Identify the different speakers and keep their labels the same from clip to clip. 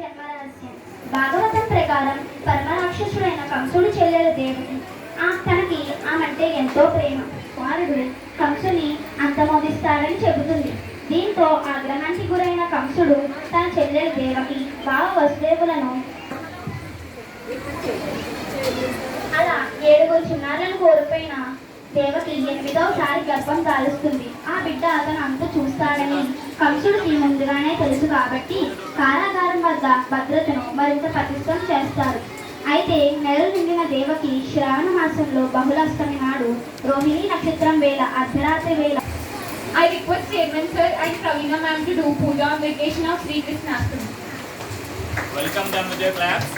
Speaker 1: జన్మ రహస్యం. భాగవతం ప్రకారం పరమరాక్షసుడైన కంసుడి చెల్లెలు దేవకి తనకి ఆమంటే ఎంతో ప్రేమ. కుమారుడు కంసుని అంతమోదిస్తాడని చెబుతుంది. దీంతో ఆగ్రహానికి గురైన కంసుడు తన చెల్లెలు దేవకి బావ వసుదేవులను అలా 7 చిన్నారులను కోల్పోయిన దేవకి 8వసారి గర్భం దాలుస్తుంది. ఆ బిడ్డ అతను అంత చూస్తాడని కంసుడికి ముందుగానే తెలుసు కాబట్టి కారాగారం వద్ద భద్రతను మరింత పటిష్టం చేస్తారు. అయితే నెలలు నిండిన దేవకి శ్రావణ మాసంలో బహుళాష్టమి నాడు రోహిణి నక్షత్రం వేళ అర్ధరాత్రి వేళ
Speaker 2: I request Chairman Sir and Pravina Ma'am to do puja on vacation of Sri Krishnastami.
Speaker 3: Welcome them with your claps.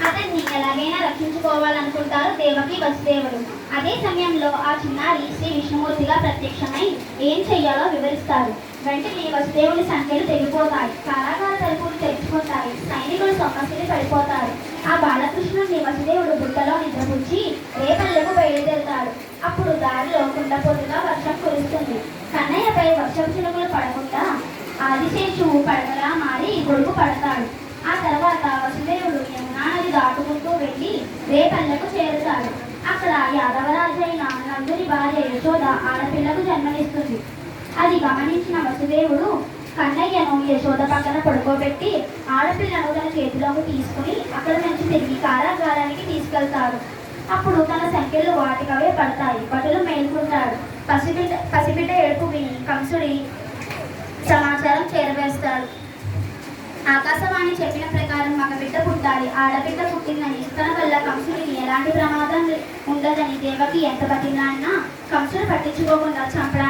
Speaker 1: అతన్ని ఎలాగైనా రక్షించుకోవాలనుకుంటారు దేవకి వసుదేవుడు. అదే సమయంలో ఆ చిన్నారి శ్రీ విష్ణుమూర్తిగా ప్రత్యక్షమై ఏం చెయ్యాలో వివరిస్తారు. వెంటనే వసుదేవుని సంఖ్యలు తెగిపోతాయి, కారాగార తలుపులు తెరుచుకుంటాయి, సైనికులు సొమ్మసిలి పడిపోతారు. ఆ బాలకృష్ణుడిని వసుదేవుడు బుట్టలో నిద్రపుచ్చి రేపల్లెకు బయలుదేరుతాడు. అప్పుడు దారిలో కుండపోతుగా వర్షం కురుస్తుంది. కన్నయ్యపై వర్షపు చినుకులు పడకుండా ఆదిశేషువు పడగలా మారి గొడుగు పడతాడు. ఆ తర్వాత వసుదేవుడు యమునా నది దాటుకుంటూ వెళ్ళి రేపల్లెకు చేరుతాడు. అక్కడ యాదవరాజైన నందుని భార్య యశోద ఆడపిల్లకు జన్మనిస్తుంది. అది గమనించిన వసుదేవుడు కన్నయ్యను యశోద పక్కన పడుకోబెట్టి ఆడపిల్లను తన చేతిలోకి తీసుకుని అక్కడ నుంచి తిరిగి కారాగారానికి తీసుకెళ్తాడు. అప్పుడు తన సంఖ్యలు వాటికవే పడతాయి. భటులు మేల్కొంటాడు. పసిబిడ్డ ఏడుపు విని కంసుడి సమాచారం చేరవేస్తాడు. ఆకాశవాణి చెప్పిన ప్రకారం మగబిడ్డ పుట్టాలి, ఆడబిడ్డ పుట్టిందని తన వల్ల కంసుడికి ఎలాంటి ప్రమాదం ఉండదని దేవకి ఎంత బతిలాడినా కంసుడు పట్టించుకోకుండా చంపడానికి